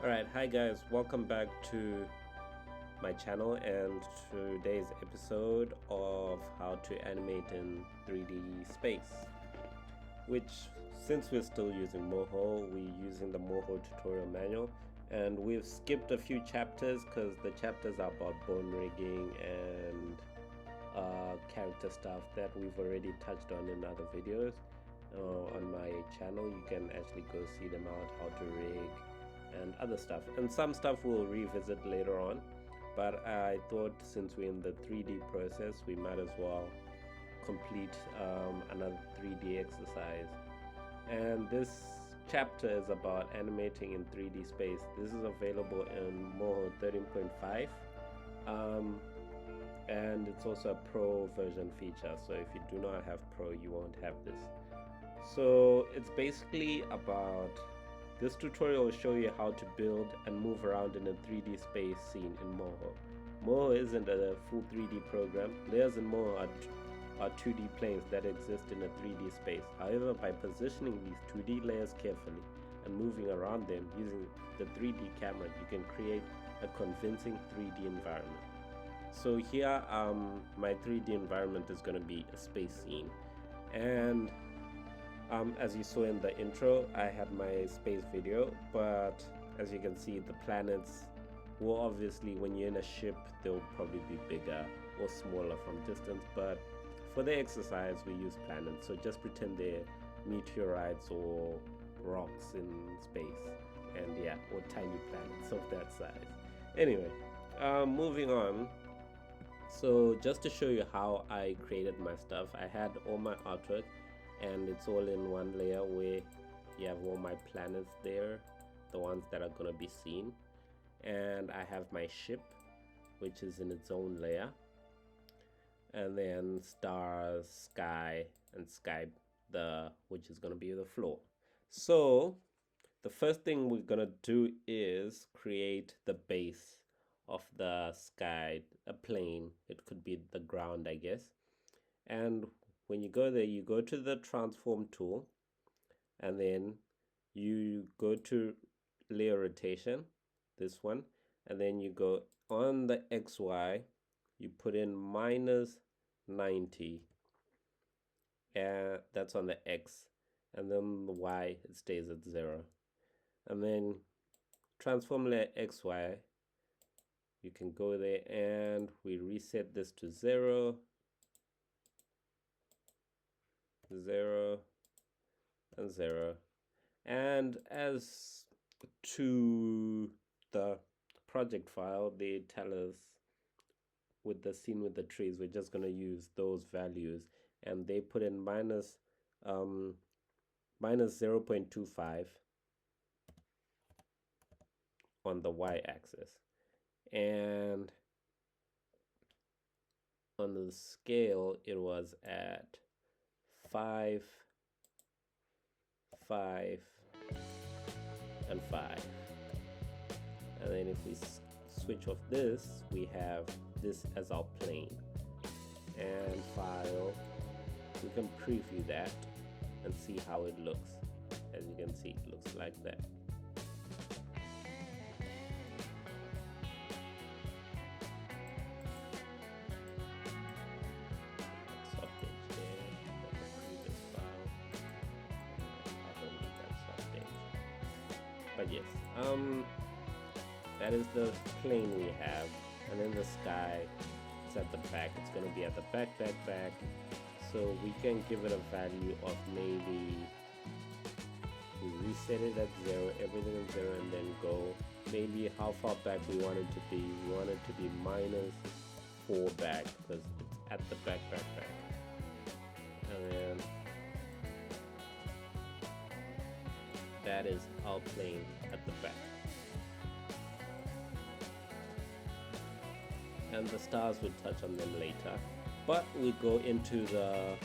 Alright, hi guys, welcome back to my channel and today's episode of how to animate in 3D space, which since we're still using Moho, we're using the Moho tutorial manual, and we've skipped a few chapters because the chapters are about bone rigging and character stuff that we've already touched on in other videos. On my channel you can actually go see them out, how to rig and other stuff, and some stuff we'll revisit later on, but I thought since we're in the 3D process we might as well complete another 3D exercise. And this chapter is about animating in 3D space. This is available in Moho 13.5, and it's also a pro version feature, so if you do not have pro you won't have this. So it's basically about, this tutorial will show you how to build and move around in a 3D space scene in Moho. Moho isn't a full 3D program. Layers in Moho are 2D planes that exist in a 3D space. However, by positioning these 2D layers carefully and moving around them using the 3D camera, you can create a convincing 3D environment. So here, my 3D environment is going to be a space scene, and as you saw in the intro, I had my space video, but as you can see, the planets will obviously, when you're in a ship, they'll probably be bigger or smaller from distance, but for the exercise we use planets, so just pretend they're meteorites or rocks in space, and yeah, or tiny planets of that size. Anyway, moving on. So just to show you how I created my stuff, I had all my artwork and it's all in one layer where you have all my planets there, the ones that are going to be seen, and I have my ship which is in its own layer, and then stars, sky, and sky which is going to be the floor. So the first thing we're going to do is create the base of the sky, a plane. It could be the ground, I guess. And when you go there, you go to the transform tool, and then you go to layer rotation, this one, and then you go on the XY, you put in -90, and that's on the X, and then the Y, it stays at 0. And then transform layer XY, you can go there and we reset this to 0, 0, and 0. And as to the project file, they tell us with the scene with the trees, we're just going to use those values, and they put in minus 0.25 on the y-axis, and on the scale it was at 5, 5, and 5. And then if we switch off this, we have this as our plane, and file, we can preview that and see how it looks. As you can see, it looks like that. But yes, that is the plane we have, and then the sky is at the back. It's going to be at the back. So we can give it a value of, maybe we reset it at 0, everything is 0, and then go maybe how far back we want it to be. We want it to be -4 back because it's at the back. And then that is our plane at the back. And the stars, will touch on them later. But we go into the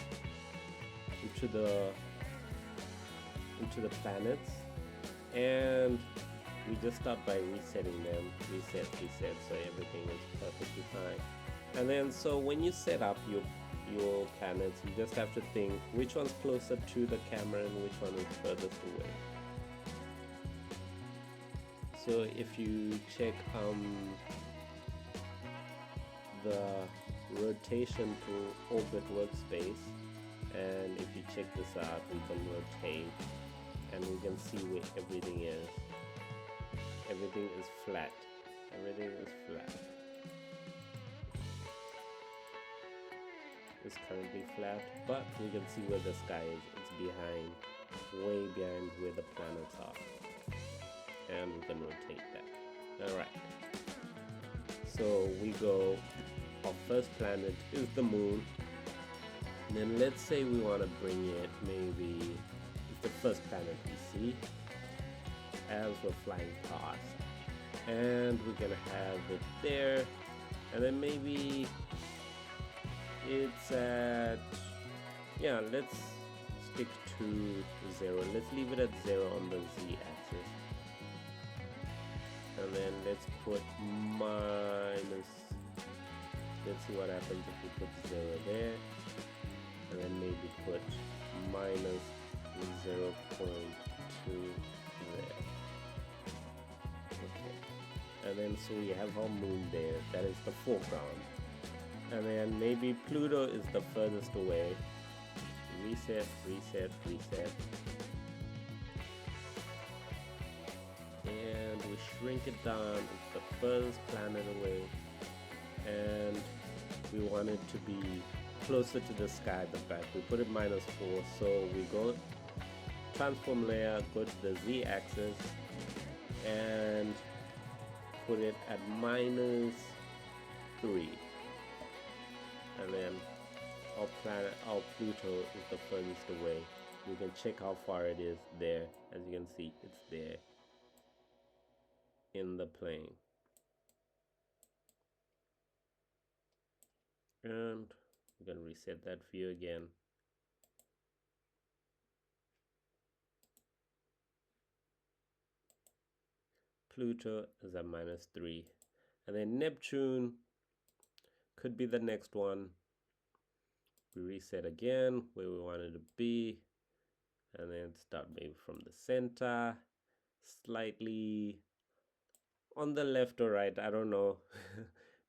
planets, and we just start by resetting them. Reset, so everything is perfectly fine. And then so when you set up your planets, you just have to think which one's closer to the camera and which one is furthest away. So if you check the rotation to orbit workspace, and if you check this out, we can rotate and we can see where everything is. Everything is flat. Everything is flat. It's currently flat, but we can see where the sky is. It's behind, way behind where the planets are, and we can rotate that. Alright, so we go, our first planet is the moon. And then let's say we want to bring it, maybe it's the first planet we see as we're flying past, and we're gonna have it there, and then maybe it's at, yeah, let's stick to 0. Let's leave it at 0 on the z-axis, and then let's put minus, let's see what happens if we put 0 there, and then maybe put minus 0.2 there. Okay, and then so we have our moon there, that is the foreground, and then maybe Pluto is the furthest away. Reset, reset, reset, and we shrink it down. It's the furthest planet away, and we want it to be closer to the sky at the back. We put it -4, so we go transform layer, go to the z-axis and put it at -3, and then our planet, our Pluto, is the furthest away. We can check how far it is there. As you can see, it's there in the plane, and we're gonna reset that view again. Pluto is at -3, and then Neptune could be the next one. We reset again where we want it to be, and then start maybe from the center, slightly on the left or right, I don't know.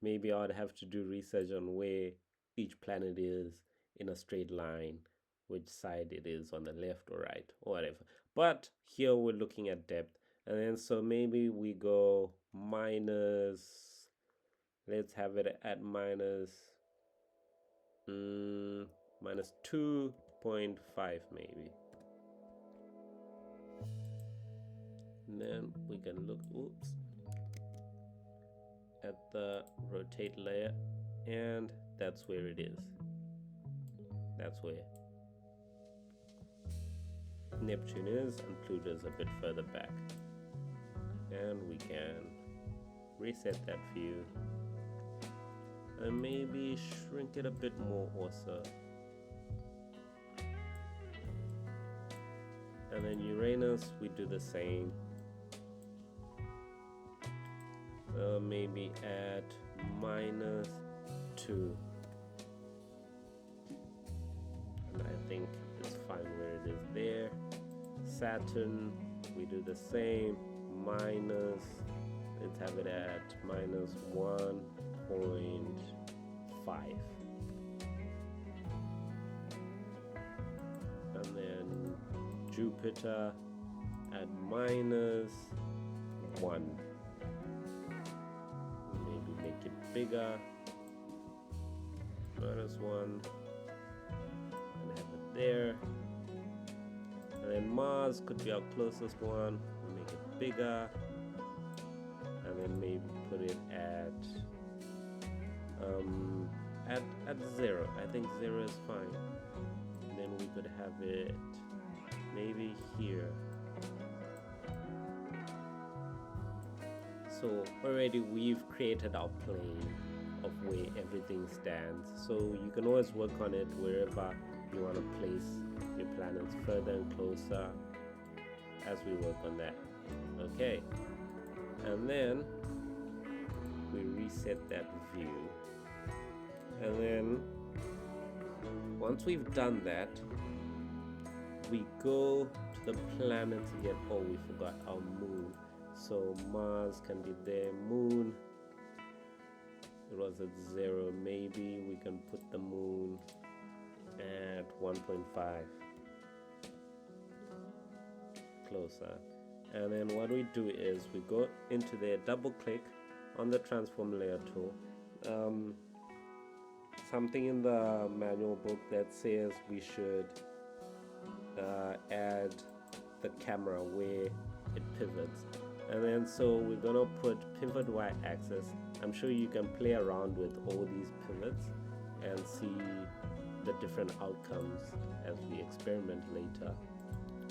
Maybe I'd have to do research on where each planet is in a straight line, which side it is on the left or right or whatever. But here we're looking at depth, and then so maybe we go minus, let's have it at minus 2.5 maybe. And then we can look, oops, at the rotate layer, and that's where it is. That's where Neptune is, and Pluto is a bit further back. And we can reset that view and maybe shrink it a bit more also. And then Uranus, we do the same. Maybe at -2. And I think it's fine where it is there. Saturn, we do the same. Minus, let's have it at -1.5. And then Jupiter at -1. Maybe make it bigger. -1. And have it there. And then Mars could be our closest one. We'll make it bigger. And then maybe put it at 0. I think 0 is fine. And then we could have it maybe here. So already we've created our plane of where everything stands. So you can always work on it wherever you want to place your planets further and closer as we work on that. Okay, and then we reset that view, and then once we've done that, we go to the planets again. Oh, we forgot our moon. So Mars can be there, Moon, it was at 0. Maybe we can put the Moon at 1.5, closer. And then what we do is we go into there, double click on the transform layer tool. Something in the manual book that says we should add the camera where it pivots, and then so we're gonna put pivot y-axis. I'm sure you can play around with all these pivots and see the different outcomes as we experiment later,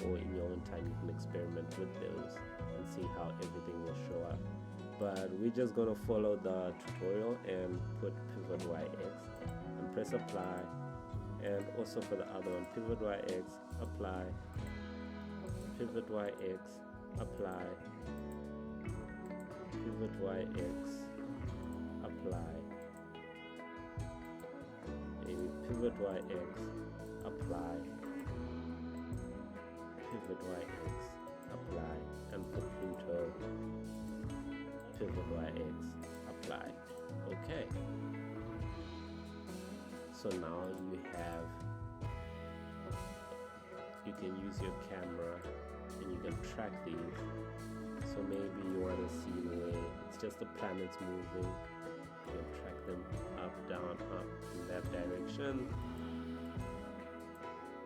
or in your own time you can experiment with those and see how everything will show up. But we're just gonna follow the tutorial and put pivot yx and press apply, and also for the other one, pivot yx, apply, pivot yx, apply, pivot yx, apply, maybe pivot yx, apply, pivot yx, apply, and for Pluto, pivot yx, apply. Okay, so now you can use your camera and you can track these. So maybe you want to see where it's just the planets moving, you can track them up, down, up in that direction.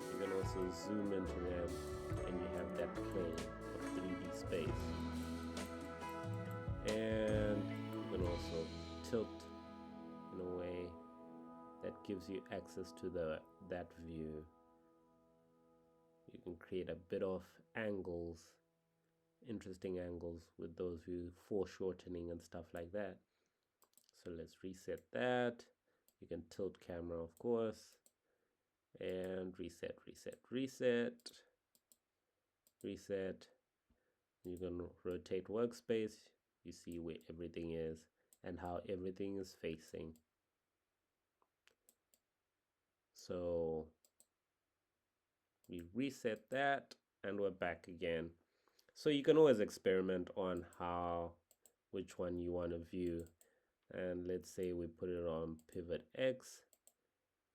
You can also zoom into them and you have that plane of 3D space. And you can also tilt in a way that gives you access to that view. You can create a bit of angles, interesting angles with those views, foreshortening and stuff like that. So let's reset that. You can tilt camera, of course, and reset. You can rotate workspace. You see where everything is and how everything is facing. So we reset that and we're back again. So you can always experiment on which one you want to view. And let's say we put it on pivot X.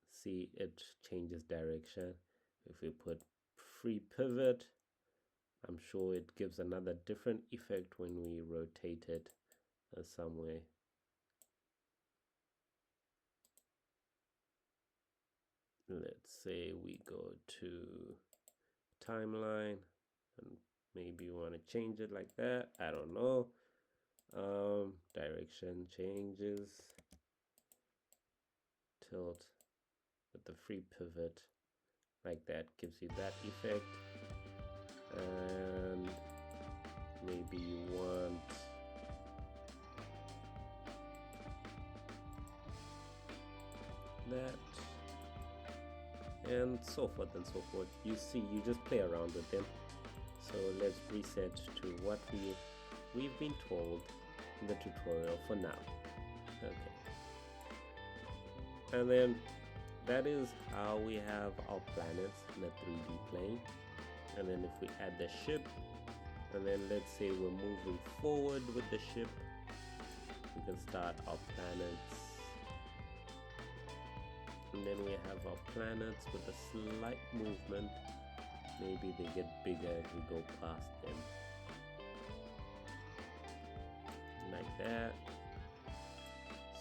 See, it changes direction. If we put free pivot, I'm sure it gives another different effect when we rotate it some way. Let's say we go to timeline and maybe you want to change it like that. I don't know. Direction changes, tilt with the free pivot like that gives you that effect. And maybe you want that, and so forth and so forth. You see, you just play around with them. So let's reset to what we've been told in the tutorial for now. Okay, and then that is how we have our planets in a 3D plane. And then if we add the ship, and then let's say we're moving forward with the ship, we can start our planets. And then we have our planets with a slight movement. Maybe they get bigger as we go past them. Like that.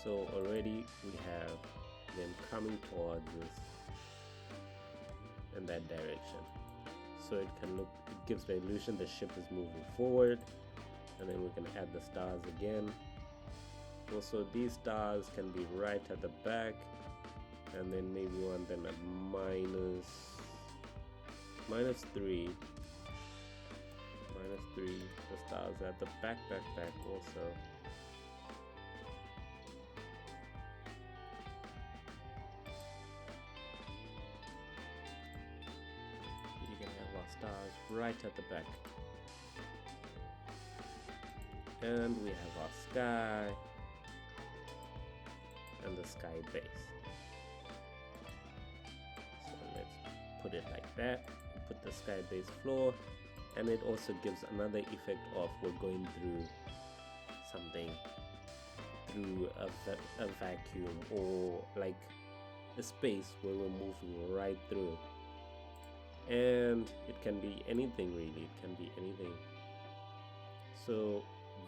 So already we have them coming towards us in that direction. So it gives the illusion the ship is moving forward. And then we can add the stars again. Also, these stars can be right at the back, and then maybe we want them at -3. The stars at the back also. You can have our stars right at the back. And we have our sky and the sky base. So let's put it like that. Put the sky base floor and it also gives another effect of we're going through something, through a vacuum, or like a space where we're moving right through. And it can be anything, really, it can be anything. So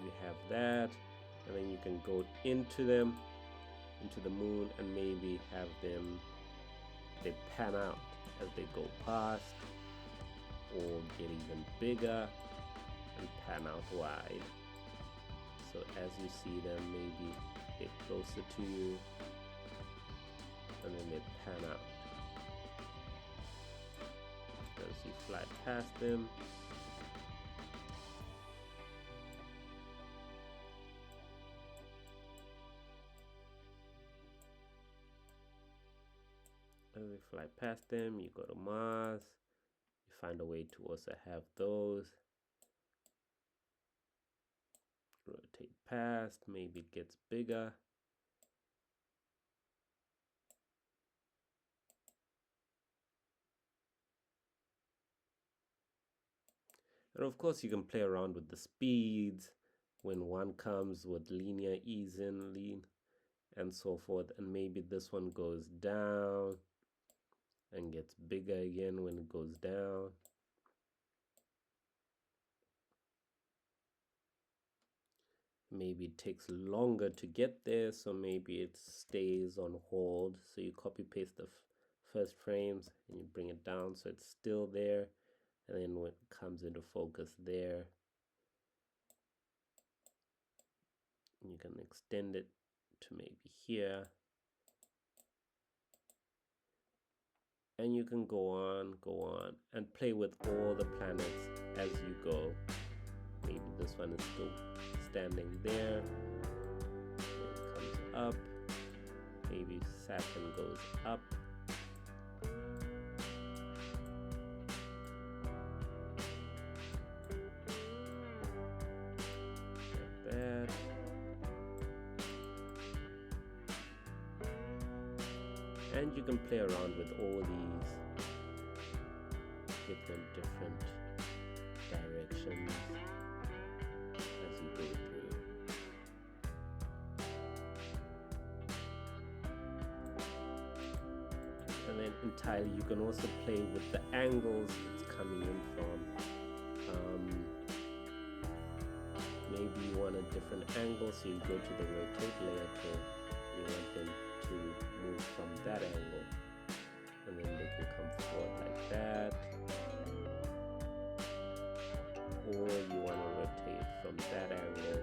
you have that, and then you can go into them, into the moon, and maybe have them, they pan out as they go past, or get even bigger and pan out wide. So as you see them, maybe get closer to you, and then they pan out. As you fly past them, as you fly past them, you go to Mars. You find a way to also have those. Rotate past, maybe it gets bigger. And of course you can play around with the speeds when one comes with linear ease in, lean, and so forth. And maybe this one goes down and gets bigger again when it goes down. Maybe it takes longer to get there, so maybe it stays on hold. So you copy paste the first frames and you bring it down so it's still there, and then when it comes into focus there, you can extend it to maybe here, and you can go on and play with all the planets as you go. Maybe this one is still standing there, then it comes up, maybe Saturn goes up, like that. And you can play around with all these, give them different directions as you go through. And then entirely you can also play with the angles it's coming in from. Maybe you want a different angle, so you go to the rotate layer tool. You want them to move from that angle, and then they can come forward like that. Or you want to rotate from that angle,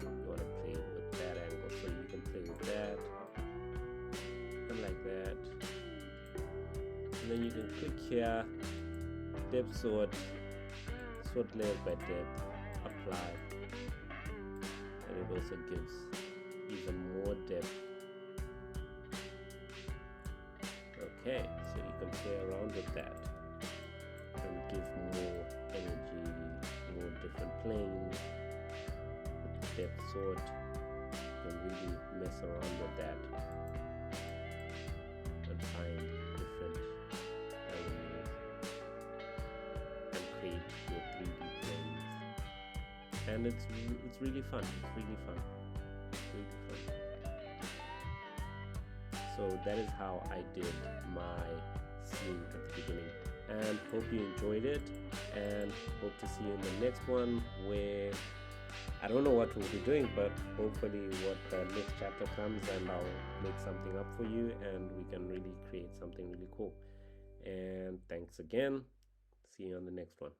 you want to play with that angle, so you can play with that and like that. And then you can click here, depth sort layers by depth, apply, and it also gives even more depth. Okay, so you can play around with that and give more energy, more different planes with depth sort. You can really mess around with that and find different avenues and create your 3D planes. And it's really fun. It's really fun. So that is how I did my scene at the beginning, and hope you enjoyed it, and hope to see you in the next one, where I don't know what we'll be doing, but hopefully what the next chapter comes and I'll make something up for you and we can really create something really cool. And thanks again. See you on the next one.